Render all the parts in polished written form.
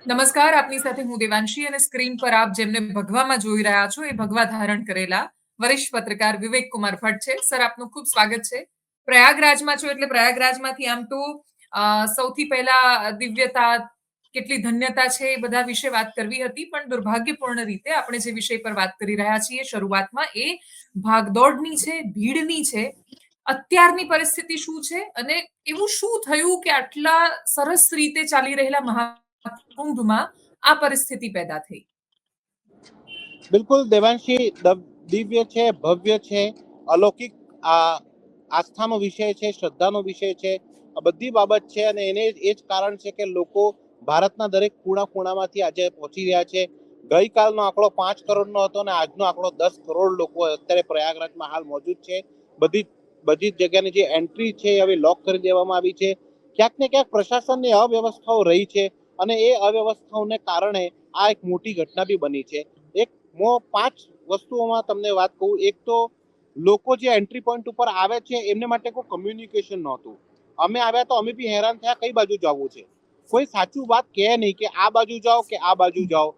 નમસ્કાર, આપની સાથે હું દેવાંશી અને સ્ક્રીન પર આપ જેમને ભગવામાં જોઈ રહ્યા છો એ ભગવા ધારણ કરેલા વરિષ્ઠ પત્રકાર વિવેક કુમાર ભટ્ટ છે. સર, આપનું ખૂબ સ્વાગત છે. પ્રયાગરાજમાં છો એટલે પ્રયાગરાજમાંથી આમ તો સૌથી પહેલા દિવ્યતા, કેટલી ધન્યતા છે એ બધા વિશે વાત કરવી હતી, પણ દુર્ભાગ્યપૂર્ણ રીતે આપણે જે વિષય પર વાત કરી રહ્યા છીએ શરૂઆતમાં એ ભાગદોડની છે, ભીડની છે. અત્યારની પરિસ્થિતિ શું છે અને એવું શું થયું કે આટલા સરસ રીતે ચાલી રહેલા મહાકુંભમાં આ પરિસ્થિતિ પેદા થઈ? બિલકુલ દેવાંશી, દિવ્ય છે, ભવ્ય છે, અલૌકિક આસ્થાનો વિષય છે, શ્રદ્ધાનો વિષય છે. આ બધી બાબત છે અને એને એ જ કારણ છે કે લોકો ભારતના દરેક ખૂણામાંથી આજે પહોંચી રહ્યા છે. ગઈકાલનો આંકડો 5 કરોડનો હતો અને આજનો આંકડો 10 કરોડ લોકો અત્યારે પ્રયાગરાજમાં હાલ મોજૂદ છે. બધી જ જગ્યાની જે એન્ટ્રી છે હવે લોક કરી દેવામાં આવી છે. ક્યાંક ને ક્યાંક પ્રશાસનની અવ્યવસ્થાઓ રહી છે અને એ અવ્યવસ્થાઓને કારણે આ એક મોટી ઘટના બી બની છે. એક 5 વસ્તુઓમાં તમને વાત કહું. એક તો લોકો જે એન્ટ્રી પોઈન્ટ ઉપર આવે છે એમને માટે કોઈ કમ્યુનિકેશન નહોતું. અમે આવ્યા તો અમે બી હેરાન થયા, કઈ બાજુ જવું છે. કોઈ સાચું વાત કહે નહીં કે આ બાજુ જાઓ કે આ બાજુ જાઓ.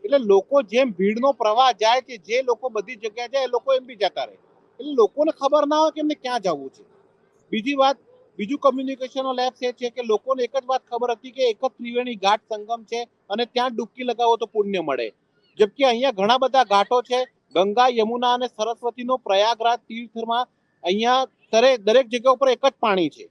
એટલે લોકો જેમ ભીડનો પ્રવાહ જાય છે, જે લોકો બધી જગ્યાએ જાય એ લોકો એમ બી જતા રહે. એટલે લોકોને ખબર ના હોય કે એમને ક્યાં જવું છે. બીજું કમ્યુનિકેશનનો લેબ્સ એ છે કે લોકોને એક જ વાત ખબર હતી કે એક જ ત્રિવેણી ઘાટ સંગમ છે અને ત્યાં ડૂબકી લગાવો તો પુણ્ય મળે. જબકે અહીંયા ઘણા બધા ઘાટો છે. ગંગા, યમુના અને સરસ્વતીનો પ્રયાગરાજ તીર્થમાં અહીંયા દરેક જગ્યા ઉપર એક જ પાણી છે.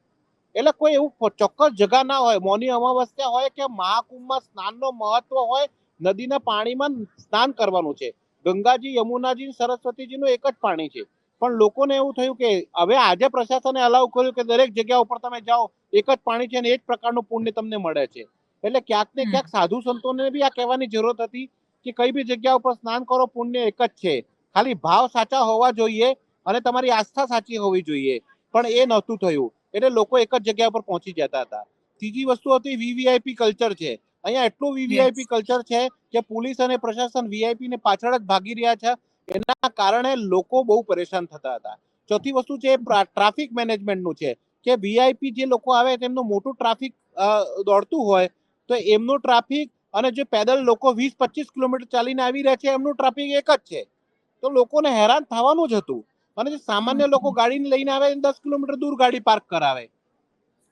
એટલે કોઈ એવું ચોક્કસ જગા ના હોય. મૌની અમાવસ્યા હોય કે મહાકુંભમાં સ્નાનનો મહત્વ હોય, નદીના પાણીમાં સ્નાન કરવાનું છે. ગંગાજી, યમુનાજી, સરસ્વતીજીનું એક જ પાણી છે. પણ લોકોને એવું થયું કે હવે આજે પ્રશાસને અલાઉ કર્યું કે દરેક જગ્યા ઉપર તમે જાઓ, એક જ પાણી છે અને એ જ પ્રકારનું પુણ્ય તમને મળે છે. એટલે ક્યાંક ને ક્યાંક સાધુ સંતોને બી આ કહેવાની જરૂરત હતી કે કઈ બી જગ્યા ઉપર સ્નાન કરો, પુણ્ય એક જ છે. ખાલી ભાવ સાચા હોવા જોઈએ અને તમારી આસ્થા સાચી હોવી જોઈએ. પણ એ નહોતું થયું એટલે લોકો એક જ જગ્યા પર પહોંચી જતા હતા. ત્રીજી વસ્તુ હતી વીવીઆઈપી કલ્ચર છે. અહીંયા એટલું વીવીઆઈપી કલ્ચર છે કે પોલીસ અને પ્રશાસન વીઆઈપી ને પાછળ જ ભાગી રહ્યા છે. એના કારણે લોકો બહુ પરેશાન થતા હતા. ચોથી વસ્તુ છે ટ્રાફિક મેનેજમેન્ટનું છે કે વીઆઈપી જે લોકો આવે તેમનું મોટું ટ્રાફિક દોડતું હોય તો એમનું ટ્રાફિક અને જે પેદલ લોકો 20-25 કિલોમીટર ચાલીને આવી રહ્યા છે એમનું ટ્રાફિક એક જ છે. તો લોકોને હેરાન થવાનું જ હતું. અને જે સામાન્ય લોકો ગાડીને લઈને આવે 10 કિલોમીટર દૂર ગાડી પાર્ક કરાવે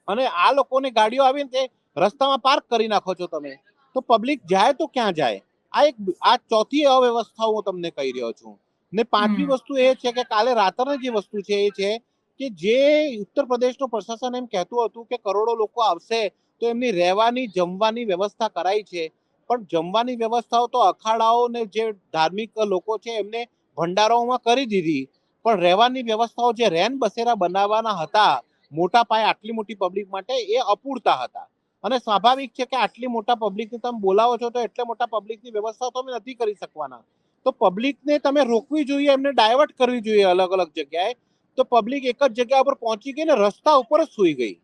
અને આ લોકોની ગાડીઓ આવીને તે રસ્તામાં પાર્ક કરી નાખો છો તમે, તો પબ્લિક જાય તો ક્યાં જાય? આ ચોથી અવ્યવસ્થા હું તમને કહી રહ્યો છું. ને પાંચમી વસ્તુ એ છે કે કાલે રાત્રની જે વસ્તુ છે એ છે કે જે ઉત્તર પ્રદેશનું પ્રશાસન એમ કહેતું હતું કે કરોડો લોકો આવશે તો એમની રહેવાની, જમવાની વ્યવસ્થા કરાઈ છે. પણ જમવાની વ્યવસ્થાઓ તો અખાડાઓ ને જે ધાર્મિક લોકો છે એમને ભંડારાઓમાં કરી દીધી. પણ રહેવાની વ્યવસ્થાઓ જે રેન બસેરા બનાવવાના હતા મોટા પાયે આટલી મોટી પબ્લિક માટે, એ અપૂરતા હતા. અને સ્વાભાવિક છે કે આટલી મોટા પબ્લિકને તમે બોલાવો છો તો એટલે મોટા પબ્લિકની વ્યવસ્થા તમે નથી કરી શકવાના. તો પબ્લિકને તમે રોકવી જોઈએ, એમને ડાયવર્ટ કરવી જોઈએ અલગ અલગ જગ્યાએ. તો પબ્લિક એક જ જગ્યા ઉપર પહોંચી ગઈ ને રસ્તા ઉપર જ સૂઈ ગઈ.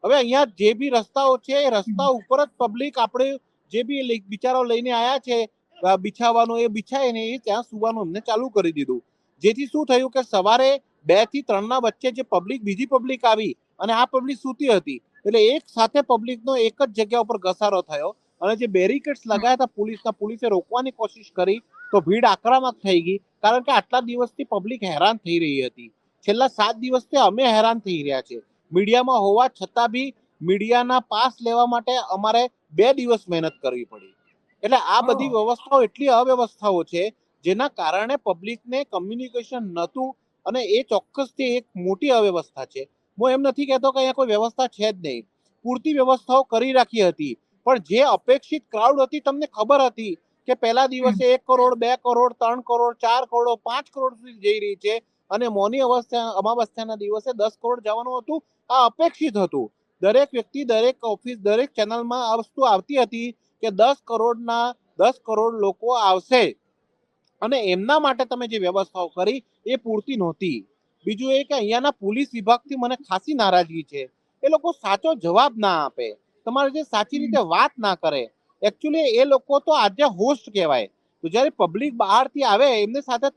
હવે અહીંયા જે બી રસ્તાઓ છે એ રસ્તા ઉપર જ પબ્લિક આપણે જે બી બિચારો લઈને આવ્યા છે બિછાવવાનું એ બિછાય ને એ ત્યાં સુવાનું એમને ચાલુ કરી દીધું. જેથી શું થયું કે સવારે 2 થી 3 ના વચ્ચે જે બીજી પબ્લિક આવી અને આ પબ્લિક સૂતી હતી એટલે એક સાથે પબ્લિકનો એક જ જગ્યા ઉપર ઘસારો થયો. અને જે બેરિકેડ્સ લગાવ્યા હતા પોલીસે રોકવાની કોશિશ કરી તો ભીડ આક્રમક થઈ ગઈ. કારણ કે આટલા દિવસથી પબ્લિક હેરાન થઈ રહી હતી. છેલ્લા 7 દિવસથી અમે હેરાન થઈ રહ્યા છે. મીડિયામાં હોવા છતાં બી મીડિયાના પાસ લેવા માટે અમારે 2 દિવસ મહેનત કરવી પડી. એટલે આ બધી વ્યવસ્થાઓ એટલી અવ્યવસ્થાઓ છે જેના કારણે પબ્લિકને કમ્યુનિકેશન નહોતું અને એ ચોક્કસથી એક મોટી અવ્યવસ્થા છે. હું એમ નથી કહેતો કે અહીંયા કોઈ વ્યવસ્થા છે જ નહીં. પૂરતી વ્યવસ્થાઓ કરી રાખી હતી. પણ જે અપેક્ષિત ક્રાઉડ હતી તમને ખબર હતી કે પહેલા દિવસે 1 કરોડ, 2 કરોડ, 3 કરોડ, 4 કરોડ, 5 કરોડ સુધી જઈ રહી છે અને મૌની અમાવસ્યાના દિવસે 10 કરોડ જવાનું હતું. આ અપેક્ષિત હતું. દરેક વ્યક્તિ, દરેક ઓફિસ, દરેક ચેનલમાં આ વસ્તુ આવતી હતી કે 10 કરોડ લોકો આવશે અને એમના માટે તમે જે વ્યવસ્થાઓ કરી એ પૂરતી નહોતી. બીજું એ કે અહીંયાના પોલીસ વિભાગથી મને ખાસી નારાજગી છે. એ લોકો સાચો જવાબ ના આપે, તમારે જે સાચી રીતે વાત ના કરે. એકચ્યુઅલી એ લોકો તો આજે હોસ્ટ કહેવાય. તો જ્યારે પબ્લિક બહારથી આવે એમની સાથે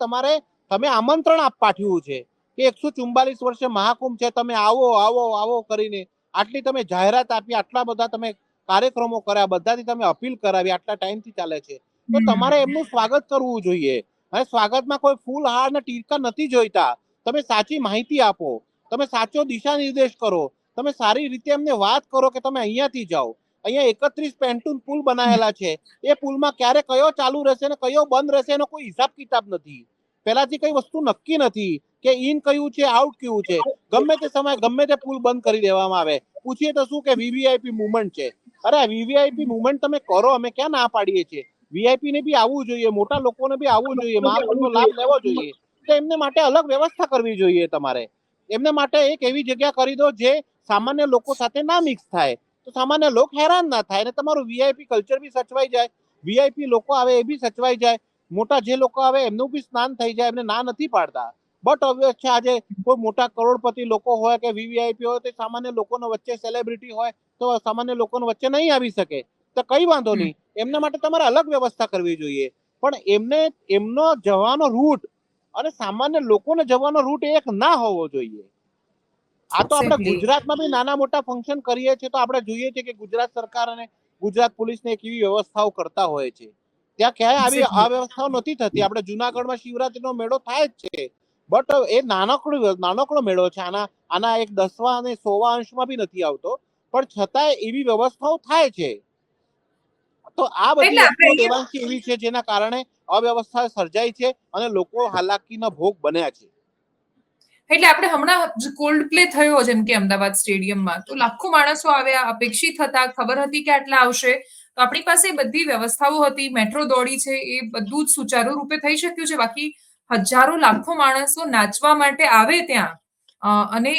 તમે આમંત્રણ પાઠવ્યું છે કે 144 વર્ષે મહાકુંભ છે, તમે આવો આવો આવો કરીને આટલી તમે જાહેરાત આપી, આટલા બધા તમે કાર્યક્રમો કર્યા, બધાથી તમે અપીલ કરાવી, આટલા ટાઈમથી ચાલે છે, તો હમ. તમારે એમનું સ્વાગત કરવું જોઈએ. અને સ્વાગતમાં કોઈ ફૂલ હાર ને ટીકા નથી જોઈતા. તમે સાચી માહિતી આપો, તમે સાચો દિશા નિર્દેશ કરો, તમે સારી રીતે એમને વાત કરો કે તમે અહીંયાથી જાઓ. અહીંયા 31 પેન્ટૂન પુલ બનાવેલા છે, એ પુલમાં ક્યારે કયો ચાલુ રહેશે ને કયો બંધ રહેશે એનો કોઈ હિસાબ કિતાબ નથી. પહેલાથી કઈ વસ્તુ નક્કી નથી કે ઇન કયું છે, આઉટ કયું છે. ગમે તે સમયે ગમે તે પુલ બંધ કરી દેવામાં આવે. પૂછીએ તો શું કે વીવીઆઈપી મુવમેન્ટ છે. અરે વીવીઆઈપી મુવમેન્ટ તમે કરો, અમે ક્યાં ના પાડીએ છીએ. વીઆઈપી ને બી આવવું જોઈએ, મોટા લોકોને બી આવવું જોઈએ, મહાકુંભનો લાભ લેવો જોઈએ. તો એમને માટે અલગ વ્યવસ્થા કરવી જોઈએ. તમારે એમને માટે એક એવી જગ્યા કરી દો જે સામાન્ય લોકો સાથે ના મિક્સ થાય, તો સામાન્ય લોકો હેરાન ના થાય અને તમારું વીઆઈપી કલ્ચર બી સચવાઈ જાય. વીઆઈપી લોકો આવે એ બી સચવાઈ જાય. મોટા જે લોકો આવે એમનું બી સ્નાન થઈ જાય, એમને ના નથી પાડતા. બટ ઓબ્વિયસ છે આજે કોઈ મોટા કરોડપતિ લોકો હોય કે વીવીઆઈપી હોય તો સામાન્ય લોકોનો વચ્ચે સેલિબ્રિટી હોય તો સામાન્ય લોકોનો વચ્ચે નહીં આવી શકે, તો કઈ વાંધો નહીં. એમના માટે તમારે અલગ વ્યવસ્થા કરવી જોઈએ. પણ એમને એમનો જવાનો રૂટ અને સામાન્ય લોકોને જવાનો રૂટ એક ના હોવો જોઈએ. આ તો આપણે Exactly. ગુજરાતમાં બી નાના મોટા ફંક્શન કરીએ છીએ તો આપણે જોઈએ છીએ કે ગુજરાત સરકાર અને ગુજરાત પોલીસને એક એવી વ્યવસ્થાઓ કરતા હોય છે. ત્યાં ક્યાંય આવી Exactly. અવ્યવસ્થાઓ નથી થતી. આપણે જુનાગઢમાં શિવરાત્રીનો મેળો થાય જ છે, બટ એ નાનકડો મેળો છે. આના એક 10 અને 100 અંશમાં બી નથી આવતો, પણ છતાંય એવી વ્યવસ્થાઓ થાય છે. તો આ બધી એટલે આપણે વસ્તુઓ અહીંયા દેવાંશી એવી છે જેના કારણે અવ્યવસ્થા સર્જાઈ છે અને લોકો હાલાકીના ભોગ બન્યા છે. એટલે આપણે હમણાં કોલ્ડ પ્લે થયો જેમ કે અમદાવાદ સ્ટેડિયમમાં, તો લાખો માણસો આવ્યા, અપેક્ષિત હતા, ખબર હતી કે આટલા આવશે. તો આપણી પાસે બધી વ્યવસ્થાઓ હતી, મેટ્રો દોડી છે, એ બધું જ સુચારુ રૂપે થઈ શક્યું છે. બાકી હજારો લાખો માણસો નાચવા માટે આવે ત્યાં, અને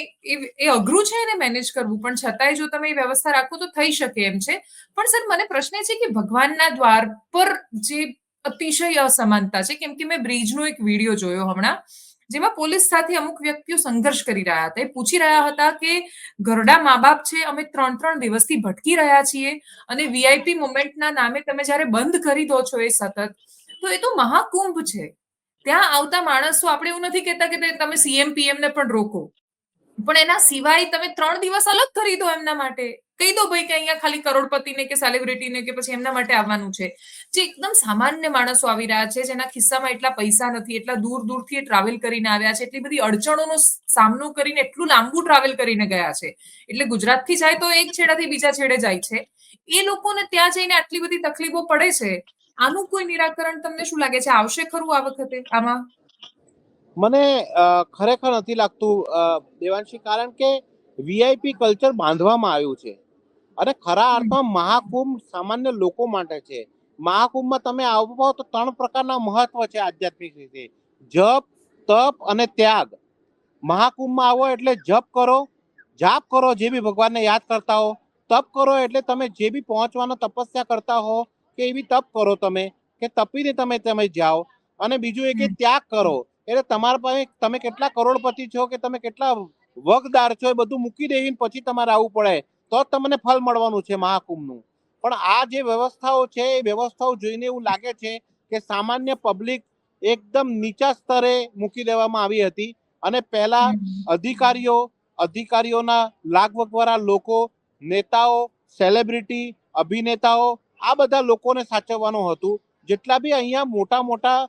એ અઘરું છે એને મેનેજ કરવું, પણ છતાંય જો તમે એ વ્યવસ્થા રાખો તો થઈ શકે એમ છે. પણ સર મને પ્રશ્ન એ છે કે ભગવાનના દ્વાર પર જે અતિશય અસમાનતા છે, કેમ કે મેં બ્રિજનો એક વિડીયો જોયો હમણાં, જેમાં પોલીસ સાથે અમુક વ્યક્તિઓ સંઘર્ષ કરી રહ્યા હતા. એ પૂછી રહ્યા હતા કે ઘરડા મા બાપ છે, અમે 3 દિવસથી ભટકી રહ્યા છીએ, અને વીઆઈપી મુવમેન્ટના નામે તમે જ્યારે બંધ કરી દો છો એ સતત, તો એ તો મહાકુંભ છે. ત્યાં આવતા માણસો, આપણે એવું નથી કહેતા કે તમે સીએમ પીએમ ને પણ રોકો, પણ એના સિવાય તમે 3 દિવસ અલગ કરી દો એમના માટે. કહી દો ભાઈ કે અહીંયા ખાલી કરોડપતિને કે સેલિબ્રિટીને કે પછી એમના માટે આવવાનું છે. જે એકદમ સામાન્ય માણસો આવી રહ્યા છે, જેના ખિસ્સામાં એટલા પૈસા નથી, એટલા દૂર દૂરથી ટ્રાવેલ કરીને આવ્યા છે, એટલી બધી અડચણોનો સામનો કરીને એટલું લાંબુ ટ્રાવેલ કરીને ગયા છે, એટલે ગુજરાતથી જાય તો એક છેડાથી બીજા છેડે જાય છે. એ લોકોને ત્યાં જઈને આટલી બધી તકલીફો પડે છે. આનું કોઈ નિરાકરણ તમને શું લાગે છે, આવશે ખરું આ વખતે આમાં? મને ખરેખર નથી લાગતું દેવાંશી, કારણ કે વીઆઈપી કલ્ચર બાંધવામાં આવ્યું છે અને ખરા અર્થમાં મહાકુંભ સામાન્ય લોકો માટે છે. મહાકુંભમાં તમે આવો તો 3 પ્રકારના મહત્વ છે આધ્યાત્મિક રીતે: જપ, તપ અને ત્યાગ. મહાકુંભમાં આવો એટલે જપ કરો, જાપ કરો, જે બી ભગવાનને યાદ કરતા હો. તપ કરો એટલે તમે જે બી પહોંચવાનો તપસ્યા કરતા હો કે એવી તપ કરો તમે, કે તપીને તમે જાઓ. અને બીજું એ કે ત્યાગ કરો, એટલે તમારા પાસે તમે કેટલા કરોડપતિ છો કે તમે કેટલા વગદાર છો એ બધું મૂકી દેવીને પછી તમારે આવવું પડે, તો જ તમને ફળ મળવાનું છે મહાકુંભનું. પણ આ જે વ્યવસ્થાઓ છે એ વ્યવસ્થાઓ જોઈને એવું લાગે છે કે સામાન્ય પબ્લિક એકદમ નીચા સ્તરે મૂકી દેવામાં આવી હતી. અને પહેલા અધિકારીઓના લાગવગવાળા લોકો, નેતાઓ, સેલિબ્રિટી, અભિનેતાઓ, આ બધા લોકોને સાચવવાનું હતું. જેટલા બી અહીંયા મોટા મોટા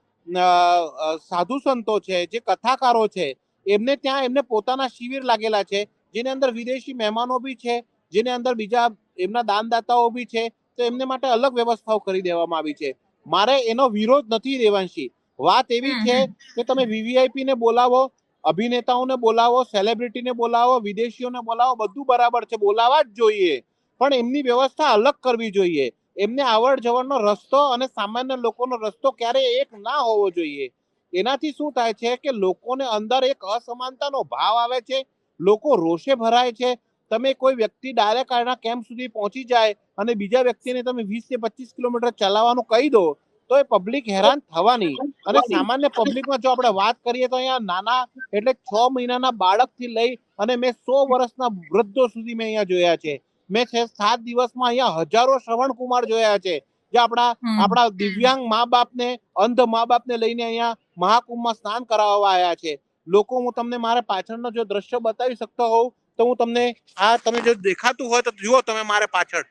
સાધુ સંતો છે, જે કથાકારો છે, એમને પોતાના શિબિર લાગેલા છે, જેની અંદર વિદેશી મહેમાનો બી છે, જેની અંદર બીજા એમના દાનદાતાઓ બી છે. તો એમને માટે અલગ વ્યવસ્થાઓ કરી દેવામાં આવી છે. મારે એનો વિરોધ નથી દેવાંશી. વાત એવી છે કે તમે વીવીઆઈપી ને બોલાવો, અભિનેતાઓને બોલાવો, સેલિબ્રિટીને બોલાવો, વિદેશીઓને બોલાવો, બધું બરાબર છે, બોલાવા જ જોઈએ. પણ એમની વ્યવસ્થા અલગ કરવી જોઈએ. એમને આવડ જવડનો રસ્તો અને સામાન્ય લોકોનો રસ્તો ક્યારે એક ના હોવો જોઈએ. એનાથી શું થાય છે કે લોકોને અંદર એક અસમાનતાનો ભાવ આવે છે, લોકો રોષે ભરાય છે. તમે કોઈ વ્યક્તિ ડાયરેક્ટ આના કેમ્પ સુધી પહોંચી જાય અને બીજા વ્યક્તિને તમે 20 કે 25 કિલોમીટર ચલાવવાનું કહી દો, તો એ પબ્લિક હેરાન થવાની. અને સામાન્ય પબ્લિકમાં જો આપણે વાત કરીએ તો અહીંયા નાના એટલે 6 મહિનાના બાળકથી લઈ અને મેં 100 વર્ષના વૃદ્ધો સુધી મેં અહીંયા જોયા છે. મેં 7 દિવસમાં અહીંયા હજારો શ્રવણ કુમાર જોયા છે, જે આપણા દિવ્યાંગ મા બાપને, અંધ મા બાપને લઈને અહીંયા મહાકુંભમાં સ્નાન કરાવવા આવ્યા છે લોકો. હું તમને મારા પાછળનો જો દ્રશ્ય બતાવી શકતો હોઉં તો હું તમને, આ તમે જો દેખાતું હોય તો જુઓ તમે મારે પાછળ,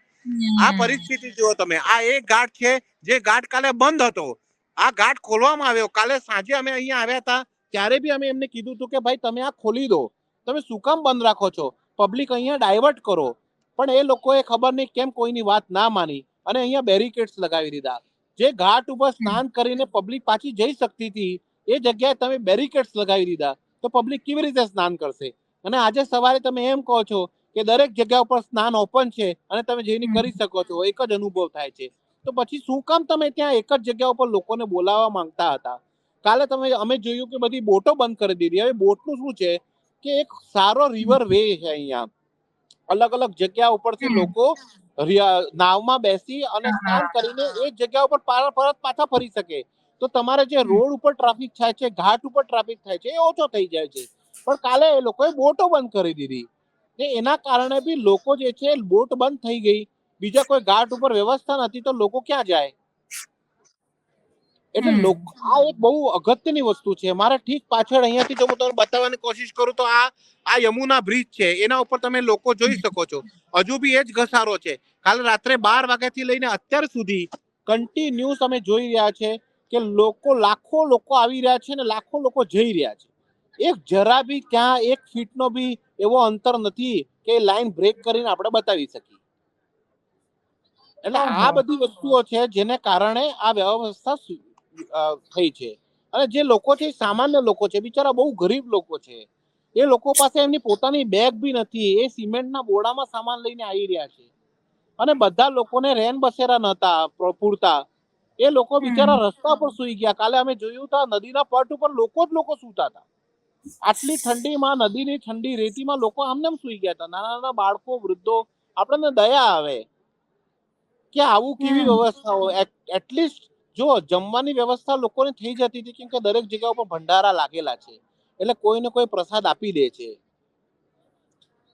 આ પરિસ્થિતિ જુઓ તમે, આ એક ઘાટ છે જે ઘાટ કાલે બંધ હતો, આ ઘાટ ખોલવામાં આવ્યો. કાલે સાંજે અમે અહીંયા આવ્યા હતા ત્યારે બી અમે એમને કીધું હતું કે ભાઈ તમે આ ખોલી દો, તમે શું કામ બંધ રાખો છો, પબ્લિક અહીંયા ડાયવર્ટ કરો. પણ એ લોકોએ ખબર નહીં કેમ કોઈની વાત ના માની અને અહીંયા બેરિકેડ્સ લગાવી દીધા. જે ઘાટ ઉપર સ્નાન કરીને પબ્લિક પાછી જઈ શકતી હતી એ જગ્યાએ તમે બેરિકેડ્સ લગાવી દીધા, તો પબ્લિક કેવી રીતે સ્નાન કરશે? અને આજે સવારે તમે એમ કહો છો કે દરેક જગ્યા ઉપર સ્નાન ઓપન છે અને તમે જઈને કરી શકો છો, એક જ અનુભવ થાય છે. તો પછી શું કામ તમે ત્યાં એક જ જગ્યા ઉપર લોકોને બોલાવવા માંગતા હતા? કાલે અમે જોયું કે બધી બોટો બંધ કરી દીધી. હવે બોટનું શું છે કે એક સારો રિવર વે છે અહીંયા, અલગ અલગ જગ્યા ઉપરથી લોકો નાવમાં બેસી અને સ્નાન કરીને એ જગ્યા ઉપર પરત પાછા ફરી શકે. તો તમારે જે રોડ ઉપર ટ્રાફિક થાય છે, ઘાટ ઉપર ટ્રાફિક થાય છે, એ ઓછો થઈ જાય છે. પણ કાલે એ લોકોએ બોટો બંધ કરી દીધી. એના કારણે બી લોકો જે છે બોટ બંધ થઈ ગઈ, બીજા કોઈ ઘાટ ઉપર વ્યવસ્થા નથી, તો લોકો ક્યાં જાય? એટલે આ એક બહુ અગત્યની વસ્તુ છે. મારે ઠીક પાછળ અહીંયાથી જો હું તમને બતાવવાની કોશિશ કરું તો આ યમુના બ્રિજ છે, એના ઉપર તમે લોકો જોઈ શકો છો, હજુ બી એ જ ઘસારો છે. કાલે રાત્રે 12 વાગ્યાથી લઈને અત્યાર સુધી કન્ટિન્યુઅસ અમે જોઈ રહ્યા છે કે લાખો લોકો આવી રહ્યા છે ને લાખો લોકો જઈ રહ્યા છે. એક જરા બી ત્યાં 1 ફીટનો બી એવો અંતર નથી કે લાઈન બ્રેક કરીને આપણે બતાવી શકીએ. એટલે આ બધી વસ્તુઓ છે જેને કારણે આ વ્યવસ્થા થઈ છે. અને જે લોકો છે સામાન્ય લોકો છે, બિચારા બહુ ગરીબ લોકો છે, એ લોકો પાસે એમની પોતાની બેગ બી નથી, એ સિમેન્ટના બોડામાં સામાન લઈને આવી રહ્યા છે. અને બધા લોકોને રેન બસેરા નતા પૂરતા, એ લોકો બિચારા રસ્તા પર સુઈ ગયા. કાલે અમે જોયું હતા નદીના પટ ઉપર લોકો સૂતા હતા. આટલી ઠંડીમાં નદીની ઠંડી રેતીમાં લોકો આમને સુઈ ગયા હતા, નાના નાના બાળકો, વૃદ્ધો. આપણને દયા આવે કે આવું કેવી વ્યવસ્થાઓ. એટલીસ્ટ જો જમવાની વ્યવસ્થા લોકોને થઈ જતી હતી, કેમ કે દરેક જગ્યા ઉપર ભંડારા લાગેલા છે, એટલે કોઈને કોઈ પ્રસાદ આપી દે છે.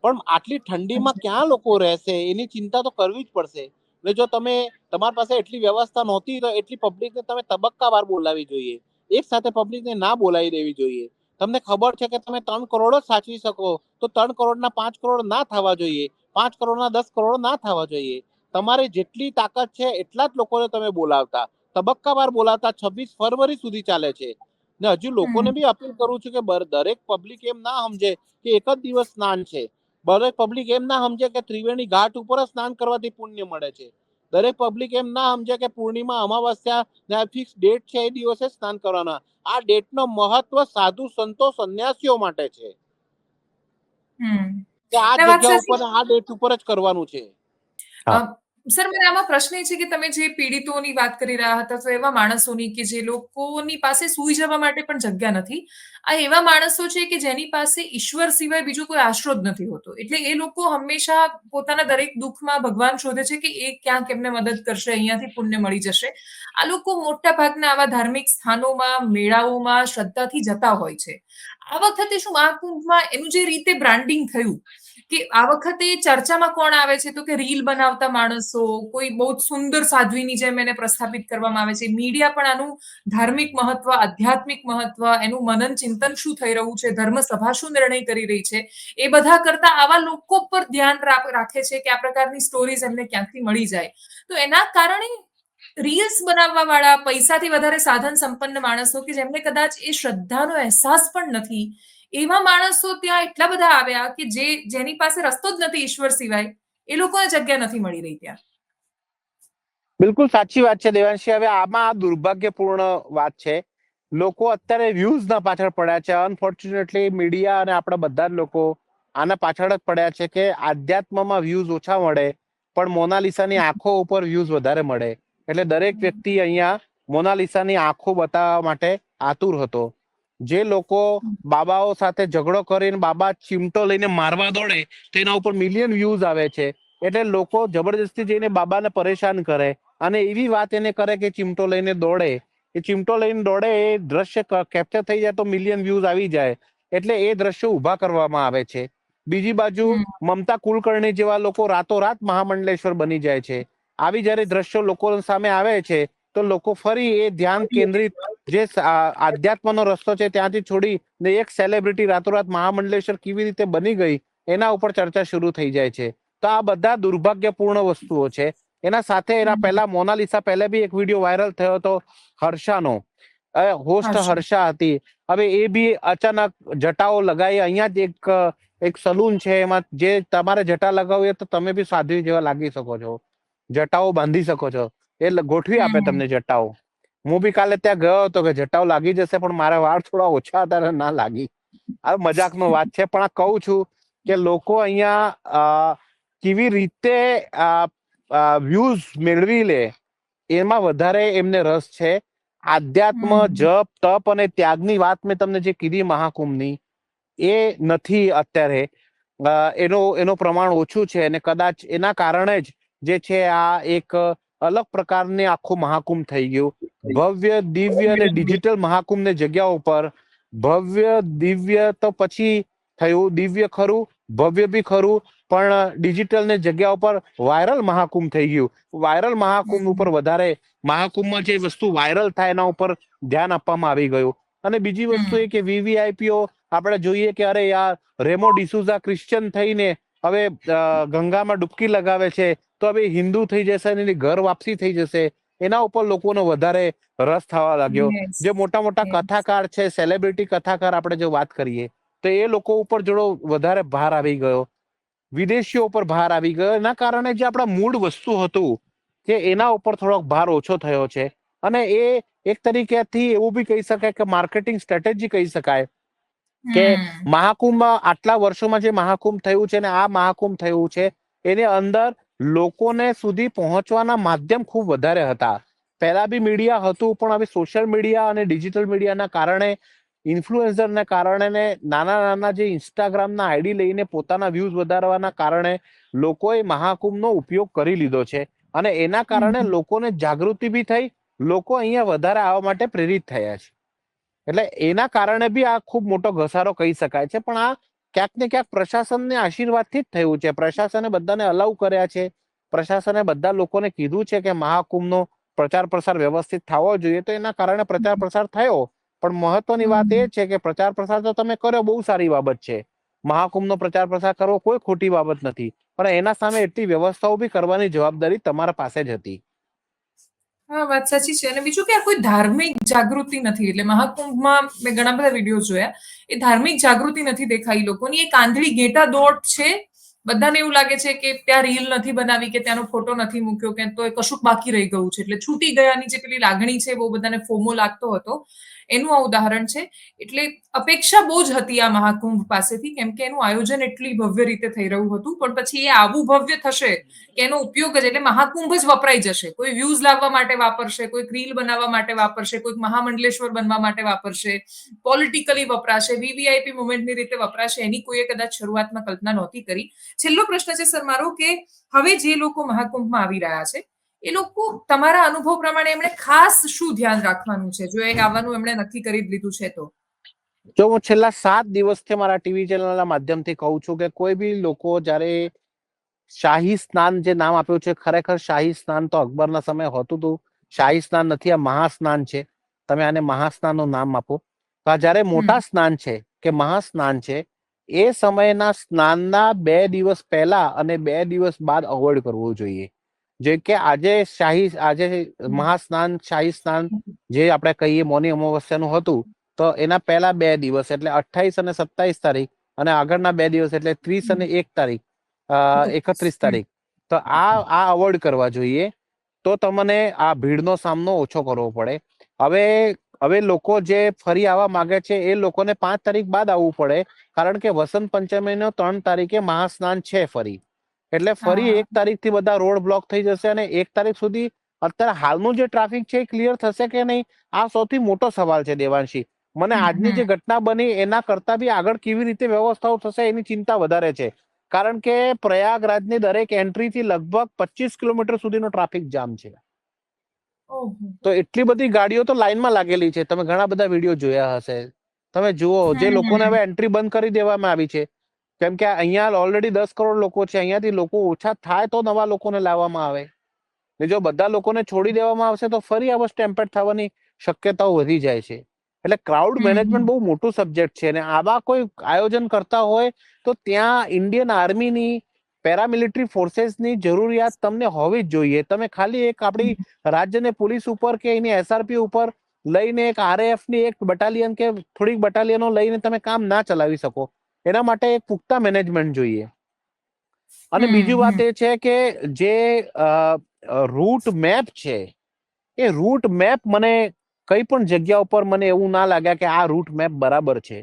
પણ આટલી ઠંડીમાં ક્યાં લોકો રહેશે એની ચિંતા તો કરવી જ પડશે. એટલે જો તમારી પાસે એટલી વ્યવસ્થા નહોતી તો એટલી પબ્લિકને તમે તબક્કાવાર બોલાવી જોઈએ, એક સાથે પબ્લિકને ના બોલાવી દેવી જોઈએ. તમને ખબર છે કે તમે 3 કરોડ જ સાચવી શકો, તો 3 કરોડના 5 કરોડ ના થવા જોઈએ, 5 કરોડના 10 કરોડ ના થવા જોઈએ. તમારી જેટલી તાકાત છે એટલા જ લોકોને તમે બોલાવતા, તબક્કાવાર બોલાવતા. 26 ફરવરી સુધી ચાલે છે ને હજુ લોકોને બી અપીલ કરું છું કે દરેક પબ્લિક એમ ના સમજે કે એક જ દિવસ સ્નાન છે. દરેક પબ્લિક એમ ના સમજે કે ત્રિવેણી ઘાટ ઉપર જ સ્નાન કરવાથી પુણ્ય મળે છે. દરેક પબ્લિક એમ ના સમજે કે પૂર્ણિમા, અમાવસ્યા ફિક્સ ડેટ છે, એ દિવસે સ્નાન કરવાના. આ ડેટનો મહત્વ સાધુ સંતો સંન્યાસીઓ માટે છે કે આ જગ્યા ઉપર આ ડેટ ઉપર જ કરવાનું છે. સર, મને આમાં પ્રશ્ન એ છે કે તમે જે પીડિતોની વાત કરી રહ્યા હતા, તો એવા માણસોની કે જે લોકોની પાસે સૂઈ જવા માટે પણ જગ્યા નથી, આ એવા માણસો છે કે જેની પાસે ઈશ્વર સિવાય બીજો કોઈ આશરો જ નથી હોતો. એટલે એ લોકો હંમેશા પોતાના દરેક દુઃખમાં ભગવાન શોધે છે કે એ ક્યાંક એમને મદદ કરશે, અહીંયાથી પુણ્ય મળી જશે. આ લોકો મોટા ભાગના આવા ધાર્મિક સ્થાનોમાં, મેળાઓમાં શ્રદ્ધાથી જતા હોય છે. આ વખતે શું મહાકુંભમાં એનું જે રીતે બ્રાન્ડિંગ થયું કે આ વખતે ચર્ચામાં કોણ આવે છે, તો કે રીલ બનાવતા માણસો, કોઈ બહુ સુંદર સાધ્વીની જેમ એને પ્રસ્થાપિત કરવામાં આવે છે. મીડિયા પણ આનું ધાર્મિક મહત્વ, આધ્યાત્મિક મહત્વ, એનું મનન ચિંતન શું થઈ રહ્યું છે, ધર્મસભા શું નિર્ણય કરી રહી છે, એ બધા કરતા આવા લોકો પર ધ્યાન રાખે છે કે આ પ્રકારની સ્ટોરીઝ એમને ક્યાંકથી મળી જાય. તો એના કારણે રીલ્સ બનાવવા વાળા, પૈસાથી વધારે સાધન સંપન્ન માણસો કે જેમને કદાચ એ શ્રદ્ધાનો અહેસાસ પણ નથી, એવા માણસો ત્યાં એટલા બધા આવ્યા કે જેની પાસે રસ્તો જ નથી ઈશ્વર સિવાય, એ લોકોને જગ્યા નથી મળી રહી ત્યાં. બિલકુલ સાચી વાત છે દેવાંશી. હવે આમાં દુર્ભાગ્યપૂર્ણ વાત છે, લોકો અત્યારે વ્યૂઝ ના પાછળ પડ્યા છે. અનફોર્ચ્યુનેટલી મીડિયા અને આપણા બધા જ લોકો આના પાછળ જ પડ્યા છે કે આધ્યાત્મમાં વ્યૂઝ ઓછા મળે પણ મોનાલિસાની આંખો ઉપર વ્યૂઝ વધારે મળે. એટલે દરેક વ્યક્તિ અહીંયા મોનાલિસાની આંખો બતાવવા માટે આતુર હતો. જે લોકો બાબાઓ સાથે ઝઘડો કરીને બાબા ચીમટો લઈને મારવા દોડે તેના ઉપર મિલિયન વ્યૂઝ આવે છે. એટલે લોકો જબરજસ્તી જઈને બાબાને પરેશાન કરે અને એવી વાત એને કરે કે ચીમટો લઈને દોડે. એ ચીમટો લઈને દોડે, એ દ્રશ્ય કેપ્ચર થઈ જાય તો મિલિયન વ્યૂઝ આવી જાય. એટલે એ દ્રશ્યો ઉભા કરવામાં આવે છે. બીજી બાજુ મમતા કુલકર્ણી જેવા લોકો રાતોરાત મહામંડલેશ્વર બની જાય છે. આવી જયારે દ્રશ્યો લોકો સામે આવે છે તો લોકો ફરી એ ધ્યાન કેન્દ્રિત જે આધ્યાત્મનો રસ્તો છે ત્યાંથી છોડી ને એક સેલિબ્રિટી રાતોરાત મહામંડલેશ્વર કેવી રીતે બની ગઈ એના ઉપર ચર્ચા શરૂ થઈ જાય છે. તો આ બધા દુર્ભાગ્યપૂર્ણ વસ્તુઓ છે. એના સાથે એના પહેલા મોનાલિસા પહેલા બી એક વિડીયો વાયરલ થયો હતો હર્ષાનો, હોસ્ટ હર્ષા હતી. હવે એ બી અચાનક જટાઓ લગાવી, અહીંયા જ એક સલૂન છે એમાં જે તમારે જટા લગાવવી તો તમે બી સાધ્વી જેવા લાગી શકો છો, જટાઓ બાંધી શકો છો, એ ગોઠવી આપે તમને જટાઓ. હું બી કાલે ત્યાં ગયો હતો કે જટાઓ લાગી જશે, પણ મારા વાળ થોડા ઓછા હતા ના લાગી. આ મજાકનો વાત છે, પણ આ કહું છું કે લોકો અહીંયા કેવી રીતે વ્યૂઝ મેળવી લે એમાં વધારે એમને રસ છે. આધ્યાત્મ, જપ, તપ અને ત્યાગની વાત મેં તમને જે કીધી મહાકુંભની, એ નથી અત્યારે, એનો પ્રમાણ ઓછું છે. અને કદાચ એના કારણે જ જે છે આ એક અલગ પ્રકારની આખું મહાકુંભ થઈ ગયું. ભવ્ય, દિવ્ય અને ડિજિટલ મહાકુંભની જગ્યા ઉપર ભવ્ય દિવ્ય તો પછી થયું, દિવ્ય ખરું, ભવ્ય બી ખરું, પણ ડિજિટલ ની જગ્યા ઉપર વાયરલ મહાકુંભ થઈ ગયું. વાયરલ મહાકુંભ ઉપર વધારે, મહાકુંભમાં જે વસ્તુ વાયરલ થાય એના ઉપર ધ્યાન આપવામાં આવી ગયું. અને બીજી વસ્તુ એ કે વીવીઆઈપીઓ આપણે જોઈએ કે અરે યાર, રેમો ડિસુઝા ક્રિશ્ચિયન થઈને હવે ગંગામાં ડૂબકી લગાવે છે, તો હવે હિન્દુ થઈ જશે અને એની ઘર વાપસી થઈ જશે. એના ઉપર લોકોનો વધારે રસ થવા લાગ્યો. જે મોટા મોટા કથાકાર છે, સેલિબ્રિટી કથાકાર આપણે જો વાત કરીએ, તો એ લોકો ઉપર જોડો વધારે ભાર આવી ગયો, વિદેશીઓ ઉપર ભાર આવી ગયો. એના કારણે જે આપણા મૂળ વસ્તુ હતું કે એના ઉપર થોડોક ભાર ઓછો થયો છે. અને એ એક તરીકેથી એવું બી કહી શકાય કે માર્કેટિંગ સ્ટ્રેટેજી કહી શકાય કે મહાકુંભમાં આટલા વર્ષોમાં જે મહાકુંભ થયું છે ને આ મહાકુંભ થયું છે, એની અંદર લોકોને સુધી પહોંચવાના માધ્યમ ખૂબ વધારે હતા. પહેલા બી મીડિયા હતું, પણ હવે સોશિયલ મીડિયા અને ડિજિટલ મીડિયાના કારણે, ઇન્ફ્લુએન્સરના કારણે ને નાના નાના જે ઇન્સ્ટાગ્રામના આઈડી લઈને પોતાના વ્યૂઝ વધારવાના કારણે લોકોએ મહાકુંભનો ઉપયોગ કરી લીધો છે. અને એના કારણે લોકોને જાગૃતિ બી થઈ, લોકો અહીંયા વધારે આવવા માટે પ્રેરિત થયા છે. એટલે એના કારણે બી આ ખૂબ મોટો ઘસારો કહી શકાય છે. પણ આ ક્યાંક ને ક્યાંક પ્રશાસનને આશીર્વાદથી જ થયું છે. પ્રશાસને બધાને અલાઉ કર્યા છે, પ્રશાસને બધા લોકોને કીધું છે કે મહાકુંભનો પ્રચાર પ્રસાર વ્યવસ્થિત થવો જોઈએ, તો એના કારણે પ્રચાર પ્રસાર થયો. પણ મહત્વની વાત એ છે કે પ્રચાર પ્રસાર તો તમે કર્યો, બહુ સારી બાબત છે. મહાકુંભનો પ્રચાર પ્રસાર કરવો કોઈ ખોટી બાબત નથી, પણ એના સામે એટલી વ્યવસ્થાઓ બી કરવાની જવાબદારી તમારા પાસે જ હતી. હા, વાત સાચી છે. અને બીજું કે આ કોઈ ધાર્મિક જાગૃતિ નથી. એટલે મહાકુંભમાં મેં ઘણા બધા વિડીયો જોયા, એ ધાર્મિક જાગૃતિ નથી દેખાઈ લોકોની. એક આંધળી ઘેટા દોડ છે. બધાને એવું લાગે છે કે ત્યાં રીલ નથી બનાવી, કે ત્યાંનો ફોટો નથી મૂક્યો, કે તો એ કશુંક બાકી રહી ગયું છે. એટલે છૂટી ગયાની જે પેલી લાગણી છે, બહુ બધાને ફોમો લાગતો હતો, એનું આ ઉદાહરણ છે. એટલે અપેક્ષા બહુ જ હતી આ મહાકુંભ પાસેથી, કેમ કે એનું આયોજન એટલી ભવ્ય રીતે થઈ રહ્યું હતું. પણ પછી એ આવું ભવ્ય થશે કે એનો ઉપયોગ જ, એટલે મહાકુંભ જ વપરાઈ જશે. કોઈ વ્યૂઝ લાવવા માટે વાપરશે, કોઈ રીલ બનાવવા માટે વાપરશે, કોઈ મહામંડલેશ્વર બનવા માટે વાપરશે, પોલિટિકલી વપરાશે, વીવીઆઈપી મુવમેન્ટની રીતે વપરાશે, એની કોઈએ કદાચ શરૂઆતમાં કલ્પના નહોતી કરી. છેલ્લો પ્રશ્ન છે સર મારો, કે હવે જે લોકો મહાકુંભમાં આવી રહ્યા છે, એ લોકો તમારા અનુભવ પ્રમાણે એમણે ખાસ શું ધ્યાન રાખવાનું છે, જો એ આવવાનું એમણે નક્કી કરી લીધું છે તો? જો હું છેલ્લા 7 દિવસથી મારા ટીવી ચેનલના માધ્યમથી કહું છું કે કોઈ બી લોકો જ્યારે શાહી સ્નાન જે નામ આપ્યું છે, ખરેખર શાહી સ્નાન તો અકબરના સમયે હોતું હતું. શાહી સ્નાન નથી, આ મહાસ્નાન છે. તમે આને મહાસ્નાનનું નામ આપો. તો આ જ્યારે મોટા સ્નાન છે કે મહાસ્નાન છે, એ સમયના સ્નાનના 2 દિવસ પહેલા અને 2 દિવસ બાદ અવોઇડ કરવું જોઈએ. જે કે આજે મહાસ્નાન, શાહી સ્નાન જે આપણે કહીએ મૌની અમાવસ્યાનું હતું, તો એના પહેલા 2 દિવસ એટલે 28 અને 27 તારીખ, અને આગળના 2 દિવસ એટલે 30 અને 1 તારીખ, 31 તારીખ, તો આ અવોઇડ કરવા જોઈએ. તો તમને આ ભીડનો સામનો ઓછો કરવો પડે. હવે લોકો જે ફરી આવવા માંગે છે એ લોકોને 5 તારીખ બાદ આવવું પડે, કારણ કે વસંત પંચમીનો 3 તારીખે મહાસ્નાન છે ફરી. એટલે ફરી 1 તારીખથી બધા રોડ બ્લોક થઈ જશે, અને 1 તારીખ સુધી અત્યારે હાલનું જે ટ્રાફિક છે એ ક્લિયર થશે કે નહીં, આ સૌથી મોટો સવાલ છે દેવાંશી. મને આજની જે ઘટના બની એના કરતા બી આગળ કેવી રીતે વ્યવસ્થાઓ થશે એની ચિંતા વધારે છે. કારણ કે પ્રયાગરાજની દરેક એન્ટ્રીથી લગભગ 25 કિલોમીટર સુધીનો ટ્રાફિક જામ છે. તો એટલી બધી ગાડીઓ તો લાઈનમાં લાગેલી છે. તમે ઘણા બધા વિડીયો જોયા હશે. તમે જુઓ, જે લોકોને હવે એન્ટ્રી બંધ કરી દેવામાં આવી છે, કેમ કે અહીંયા ઓલરેડી 10 કરોડ લોકો છે. અહીંયાથી લોકો ઓછા થાય તો નવા લોકોને લાવવામાં આવે. ને જો બધા લોકોને છોડી દેવામાં આવશે તો ફરી આવા સ્ટેમ્પેડ થવાની શક્યતાઓ વધી જાય છે. એટલે ક્રાઉડ મેનેજમેન્ટ બહુ મોટું સબ્જેક્ટ છે. અને આવા કોઈ આયોજન કરતા હોય તો ત્યાં ઇન્ડિયન આર્મીની પેરામિલિટરી ફોર્સેસની જરૂરિયાત તમને હોવી જ જોઈએ. તમે ખાલી એક આપણી રાજ્યની પોલીસ ઉપર કે એની SRP ઉપર લઈને એક RAF ની એક બટાલિયન કે થોડીક બટાલિયનો લઈને તમે કામ ના ચલાવી શકો. એના માટે એક પુખ્તા મેનેજમેન્ટ જોઈએ. અને બીજી વાત એ છે કે જે રૂટ મેપ છે એ રૂટ મેપ મને કઈ પણ જગ્યા ઉપર મને એવું ના લાગ્યા કે આ રૂટ મેપ બરાબર છે.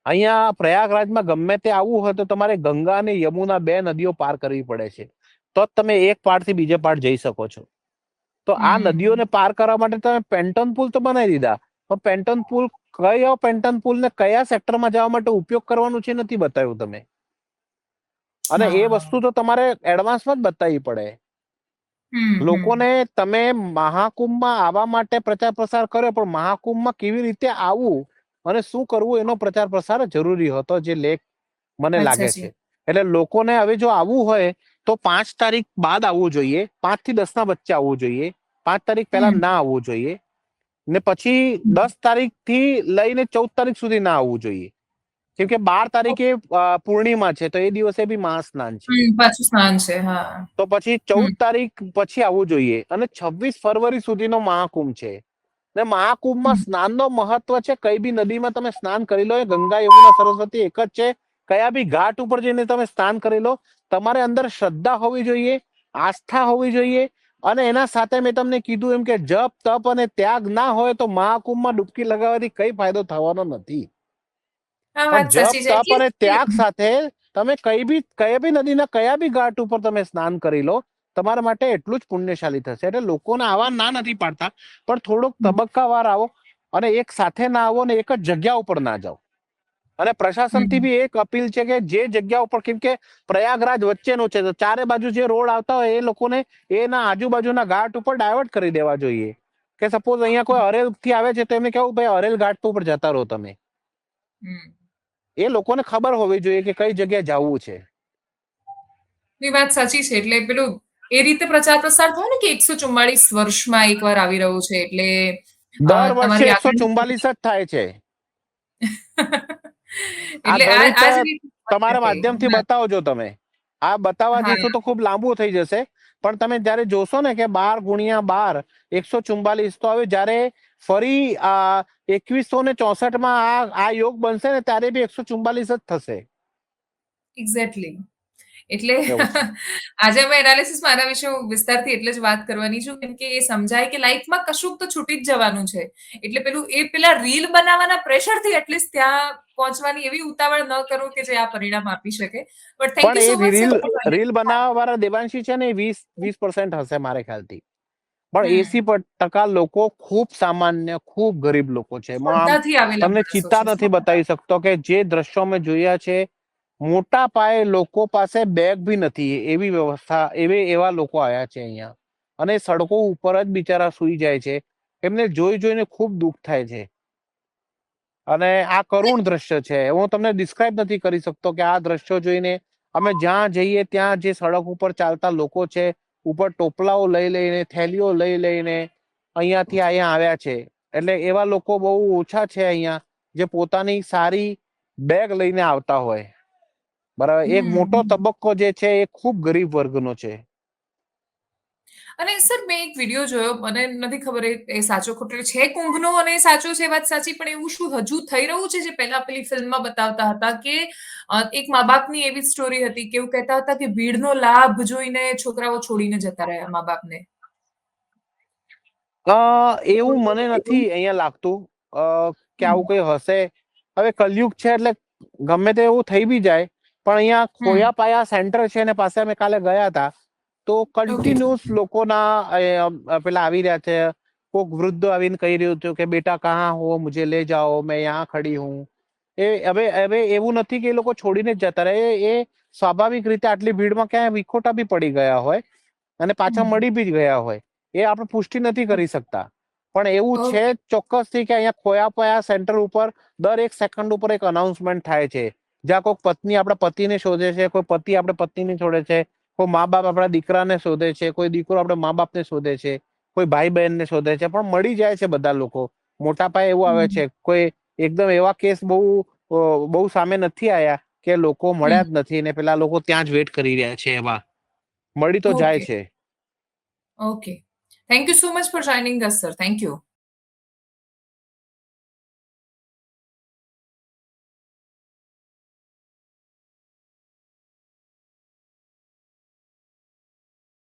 અહીંયા પ્રયાગરાજમાં ગમે તે આવવું હોય તો તમારે ગંગા અને યમુના 2 નદીઓ પાર કરવી પડે છે, તો જ તમે એક પારથી બીજે પાર જઈ શકો છો. તો આ નદીઓને પાર કરવા માટે તમે પેન્ટન પુલ તો બનાવી દીધા, પણ પેન્ટન પુલ કયો પેન્ટન પુલ ને કયા સેક્ટરમાં જવા માટે ઉપયોગ કરવાનું છે નથી બતાવ્યું તમે. અને એ વસ્તુ તો તમારે એડવાન્સમાં જ બતાવવી પડે. લોકોને તમે મહાકુંભમાં આવવા માટે પ્રચાર પ્રસાર કર્યો, પણ મહાકુંભમાં કેવી રીતે આવવું અને શું કરવું એનો પ્રચાર પ્રસાર જરૂરી હતો, જે લેખ મને લાગે છે. એટલે લોકોને હવે જો આવવું હોય તો 5 તારીખ બાદ આવવું જોઈએ, 5 થી 10 ના વચ્ચે આવવું જોઈએ, 5 તારીખ પહેલા ના આવવું જોઈએ, ને પછી 10 તારીખ થી લઈને 14 તારીખ સુધી ના આવવું જોઈએ. કેમ કે 12 તારીખે પૂર્ણિમા છે, તો એ દિવસે બી મહાસ્નાન છે. પાછું સ્નાન છે. હા, તો પછી 14 તારીખ પછી આવવું જોઈએ. અને 26 ફરવરી સુધીનો મહાકુંભ છે. ને મહાકુંભમાં સ્નાનનો મહત્વ છે. કઈ બી નદીમાં તમે સ્નાન કરી લો, ગંગા યમુના સરસ્વતી એક જ છે. કયા બી ઘાટ ઉપર જઈને તમે સ્નાન કરી લો, તમારે અંદર શ્રદ્ધા હોવી જોઈએ, આસ્થા હોવી જોઈએ. અને એના સાથે મેં તમને કીધું એમ કે જપ તપ અને ત્યાગ ના હોય તો મહાકુંભમાં ડૂબકી લગાવવાથી કઈ ફાયદો થવાનો નથી. પણ જપ તપ અને ત્યાગ સાથે તમે કઈ બી નદીના કયા બી ઘાટ ઉપર તમે સ્નાન કરી લો, તમારા માટે એટલું જ પુણ્યશાળી થશે. એટલે લોકોને આવા ના નથી પાડતા, પણ થોડોક તબક્કાવાર આવો અને એક સાથે ના આવો ને એક જ જગ્યા ઉપર ના જાઓ. અને પ્રશાસનથી બી એક અપીલ છે કે જે જગ્યા ઉપર, કેમ કે પ્રયાગરાજ વચ્ચેનો છે, તો ચારે બાજુ જે રોડ આવતા હોય એ લોકોને એના આજુબાજુના ઘાટ ઉપર ડાયવર્ટ કરી દેવા જોઈએ. કે સપોઝ અહીંયા કોઈ અરેલ થી આવે છે તો એમને કેવું, ભાઈ અરેલ ઘાટ ઉપર જતા રહો તમે. એ લોકોને ખબર હોવી જોઈએ કે કઈ જગ્યાએ જવું છે. એ વાત સાચી છે. એટલે પેલું એ રીતે પ્રચાર પ્રસાર થાય ને કે 144 વર્ષમાં એકવાર આવી રહ્યું છે, એટલે દર વર્ષે તમારી 144 જ થાય છે. આ એટલે ગણિત આ જ રીતે તમારા માધ્યમથી બતાવજો તમે. આ બતાવવા હા, જઈશું તો ખૂબ લાંબુ થઈ જશે, પણ તમે જયારે જોશો ને કે 12 ગુણ્યા 12 144, તો હવે જયારે ફરી 2164માં આ યોગ બનશે ને ત્યારે બી 144 જ થશે. એક્ઝેક્ટલી. એટલે એવું છે. આજે અમે એનાલિસિસમાં આના વિશે હું વિસ્તારથી એટલે જ વાત કરવાની છું, કેમ કે એ સમજાય કે લાઈફમાં કશુંક તો છૂટી જ જવાનું છે. એટલે પેલા રીલ બનાવવાના પ્રેશરથી એટલીસ્ટ ત્યાં પહોંચવાની એવી ઉતાવળ ન કરો કે જે આ પરિણામ આપી શકે. બટ થેન્ક યુ સો પણ એ મચ. રીલ બનાવવા વાળા દેવાંશી છે ને 20% હશે મારે ખ્યાલથી. પણ 80% લોકો ખૂબ સામાન્ય, ખૂબ ગરીબ લોકો છે. આમ બધાથી આવેલા તમને માણસો ચિત્તા છે. નથી બતાવી શકતો કે જે દ્રશ્યો મેં જોયા છે, મોટા પાયે લોકો પાસે બેગ બી નથી, એવી વ્યવસ્થા, એવા લોકો આવ્યા છે અહીંયા. અને સડકો ઉપર જ બિચારા સુઈ જાય છે. એમને જોઈને ખૂબ દુઃખ થાય છે. અને આ કરુણ દ્રશ્ય છે. હું તમને ડિસ્ક્રાઇબ નથી કરી શકતો કે આ દ્રશ્યો જોઈને અમે જ્યાં જઈએ ત્યાં જે સડક ઉપર ચાલતા લોકો છે, ઉપર ટોપલાઓ લઈ લઈને, થેલીઓ લઈ લઈને અહીંયાથી અહીંયા આવ્યા છે. એટલે એવા લોકો બહુ ઓછા છે અહીંયા જે પોતાની સારી બેગ લઈને આવતા હોય. બરાબર. એક મોટો તબક્કો જે છે એ ખૂબ ગરીબ વર્ગનો છે. અને સર મેં એક વિડીયો જોયો, મને નથી ખબર એ સાચો ખોટો છે કુંભનો, અને સાચો છે વાત સાચી, પણ એવું શું હજુ થઈ રહ્યું છે જે પહેલા પેલી ફિલ્મમાં બતાવતા હતા કે એક મા બાપની એવી સ્ટોરી હતી કે એવું કહેતા હતા કે ભીડનો લાભ જોઈને છોકરાઓ છોડીને જતા રહ્યા મા બાપને. એવું મને નથી અહીંયા લાગતું કે આવું કઈ હશે. હવે કલયુગ છે એટલે ગમે તે એવું થઈ બી જાય. પણ અહીંયા ખોયા પાયા સેન્ટર છે ને પાસે અમે કાલે ગયા હતા, તો કન્ટિન્યુઅસ લોકોના પેલા આવી રહ્યા છે. કોઈક વૃદ્ધ આવીને કહી રહ્યું હતું કે બેટા કહા હો, મુझे ले जाओ, मैं यहाँ खड़ी हूँ. હવે એવું નથી કે એ લોકો છોડીને જ જતા રહે. એ સ્વાભાવિક રીતે આટલી ભીડમાં ક્યાંય વિખોટા બી પડી ગયા હોય અને પાછા મળી બી ગયા હોય. એ આપણે પુષ્ટિ નથી કરી શકતા. પણ એવું છે ચોક્કસથી કે અહીંયા ખોયાપાયા સેન્ટર ઉપર દર 1 સેકન્ડ ઉપર એક અનાઉન્સમેન્ટ થાય છે. જ્યાં કોઈક પત્ની આપણા પતિને શોધે છે, કોઈ પતિ આપણે પત્નીને છોડે છે, કોઈ મા બાપ આપણા દીકરાને શોધે છે, કોઈ દીકરો આપણે મા બાપને શોધે છે, કોઈ ભાઈ બહેનને શોધે છે, પણ મળી જાય છે બધા લોકો. મોટા પાયે એવું આવે છે. કોઈ એકદમ એવા કેસ બહુ સામે નથી આવ્યા કે લોકો મળ્યા જ નથી અને પેલા લોકો ત્યાં જ વેટ કરી રહ્યા છે. એમાં મળી તો જાય ઓકે છે. Okay thank you so much for joining us sir thank you